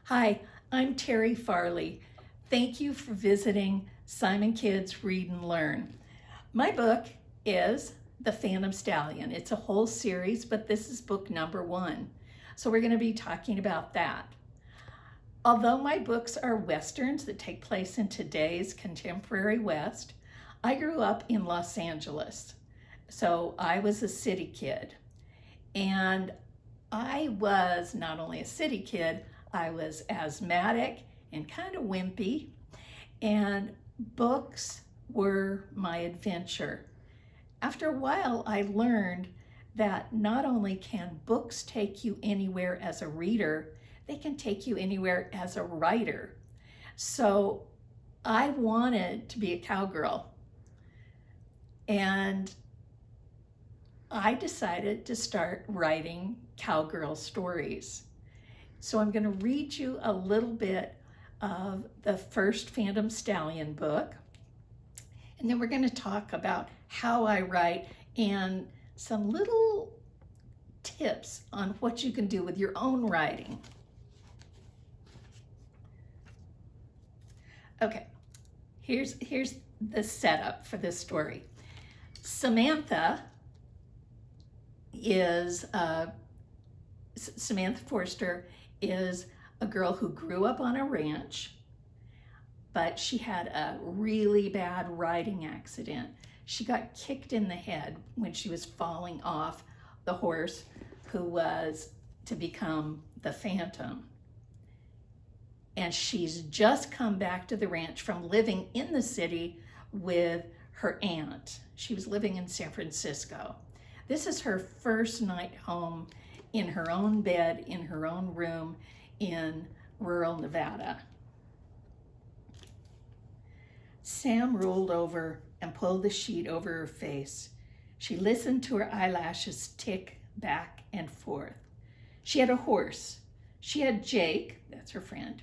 Hi, I'm Terri Farley. Thank you for visiting Simon Kids Read and Learn. My book is The Phantom Stallion. It's a whole series, but this is book number 1. So we're going to be talking about that. Although my books are westerns that take place in today's contemporary West, I grew up in Los Angeles. So I was a city kid. And I was not only a city kid, I was asthmatic and kind of wimpy, and books were my adventure. After a while, I learned that not only can books take you anywhere as a reader, they can take you anywhere as a writer. So I wanted to be a cowgirl, and I decided to start writing cowgirl stories. So I'm going to read you a little bit of the first Phantom Stallion book, and then we're going to talk about how I write and some little tips on what you can do with your own writing. Okay, here's the setup for this story. Samantha Forster is a girl who grew up on a ranch, but she had a really bad riding accident. She got kicked in the head when she was falling off the horse who was to become the Phantom. And she's just come back to the ranch from living in the city with her aunt. She was living in San Francisco. This is her first night home in her own bed, in her own room in rural Nevada. Sam rolled over and pulled the sheet over her face. She listened to her eyelashes tick back and forth. She had a horse. She had Jake, that's her friend,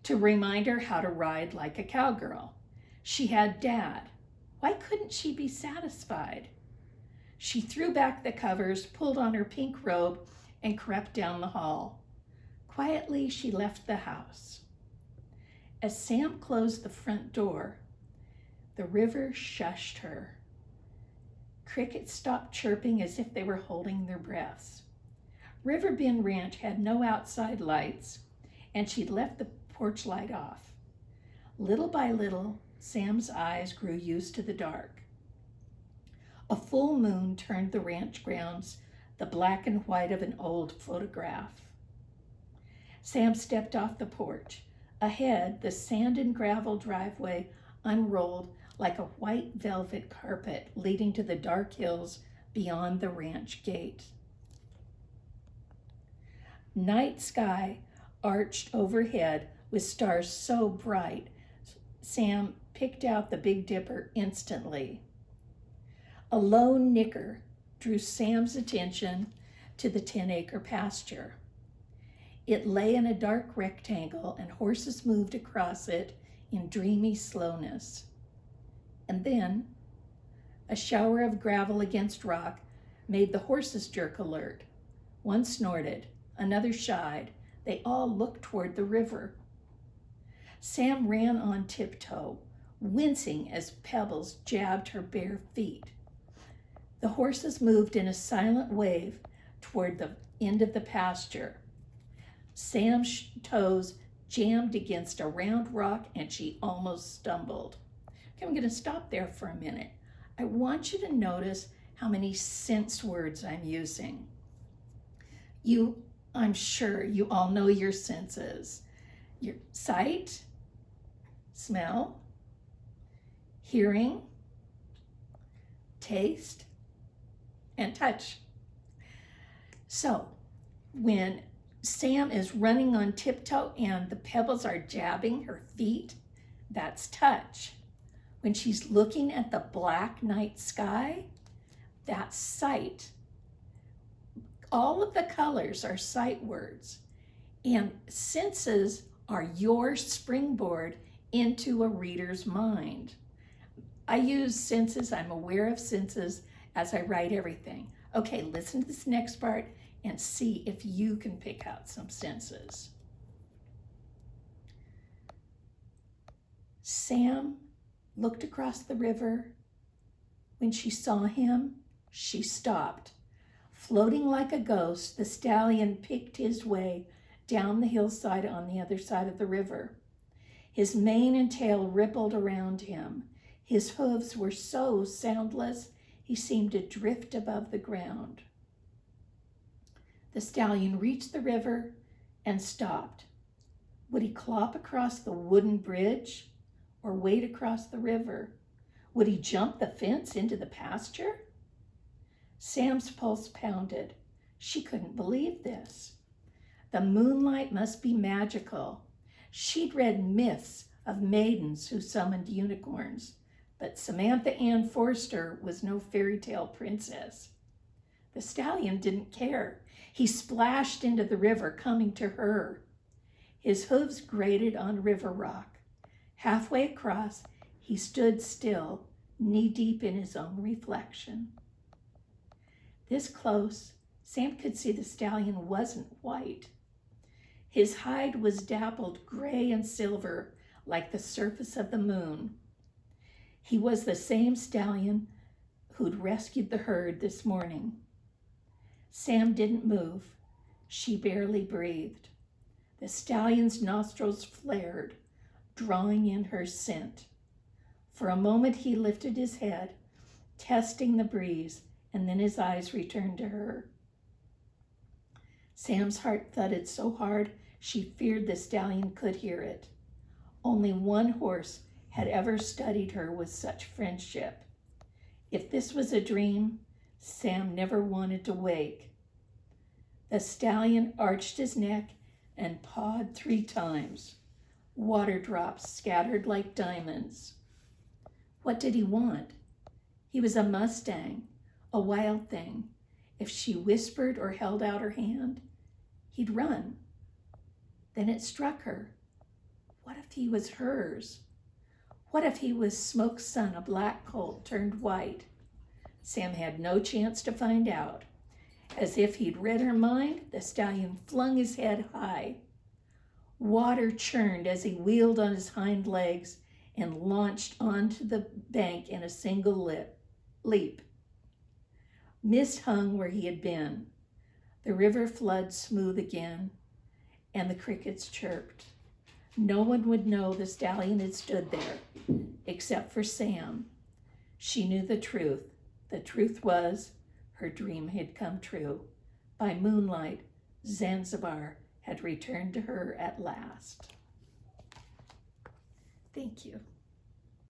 to remind her how to ride like a cowgirl. She had Dad. Why couldn't she be satisfied? She threw back the covers, pulled on her pink robe, and crept down the hall. Quietly, she left the house. As Sam closed the front door, the river shushed her. Crickets stopped chirping as if they were holding their breaths. Riverbend Ranch had no outside lights, and she'd left the porch light off. Little by little, Sam's eyes grew used to the dark. A full moon turned the ranch grounds the black and white of an old photograph. Sam stepped off the porch. Ahead, the sand and gravel driveway unrolled like a white velvet carpet leading to the dark hills beyond the ranch gate. Night sky arched overhead with stars so bright, Sam picked out the Big Dipper instantly. A lone nicker drew Sam's attention to the 10-acre pasture. It lay in a dark rectangle, and horses moved across it in dreamy slowness. And then, a shower of gravel against rock made the horses jerk alert. One snorted, another shied. They all looked toward the river. Sam ran on tiptoe, wincing as pebbles jabbed her bare feet. The horses moved in a silent wave toward the end of the pasture. Sam's toes jammed against a round rock and she almost stumbled. Okay, I'm going to stop there for a minute. I want you to notice how many sense words I'm using. I'm sure you all know your senses. Your sight, smell, hearing, taste, and touch. So when Sam is running on tiptoe and the pebbles are jabbing her feet, that's touch. When she's looking at the black night sky, that's sight. All of the colors are sight words, and senses are your springboard into a reader's mind. I use senses, I'm aware of senses as I write everything. Okay, listen to this next part and see if you can pick out some senses. Sam looked across the river. When she saw him, she stopped. Floating like a ghost, the stallion picked his way down the hillside on the other side of the river. His mane and tail rippled around him. His hooves were so soundless, he seemed to drift above the ground. The stallion reached the river and stopped. Would he clop across the wooden bridge or wade across the river? Would he jump the fence into the pasture? Sam's pulse pounded. She couldn't believe this. The moonlight must be magical. She'd read myths of maidens who summoned unicorns, but Samantha Ann Forster was no fairy tale princess. The stallion didn't care. He splashed into the river, coming to her. His hooves grated on river rock. Halfway across, he stood still, knee-deep in his own reflection. This close, Sam could see the stallion wasn't white. His hide was dappled gray and silver like the surface of the moon. He was the same stallion who'd rescued the herd this morning. Sam didn't move. She barely breathed. The stallion's nostrils flared, drawing in her scent. For a moment he lifted his head, testing the breeze, and then his eyes returned to her. Sam's heart thudded so hard she feared the stallion could hear it. Only one horse had ever studied her with such friendship. If this was a dream, Sam never wanted to wake. The stallion arched his neck and pawed 3 times. Water drops scattered like diamonds. What did he want? He was a Mustang, a wild thing. If she whispered or held out her hand, he'd run. Then it struck her. What if he was hers? What if he was Smoke's son, a black colt turned white? Sam had no chance to find out. As if he'd read her mind, the stallion flung his head high. Water churned as he wheeled on his hind legs and launched onto the bank in a single leap. Mist hung where he had been. The river flowed smooth again, and the crickets chirped. No one would know the stallion had stood there, except for Sam. She knew the truth. The truth was, her dream had come true. By moonlight, Zanzibar had returned to her at last. Thank you.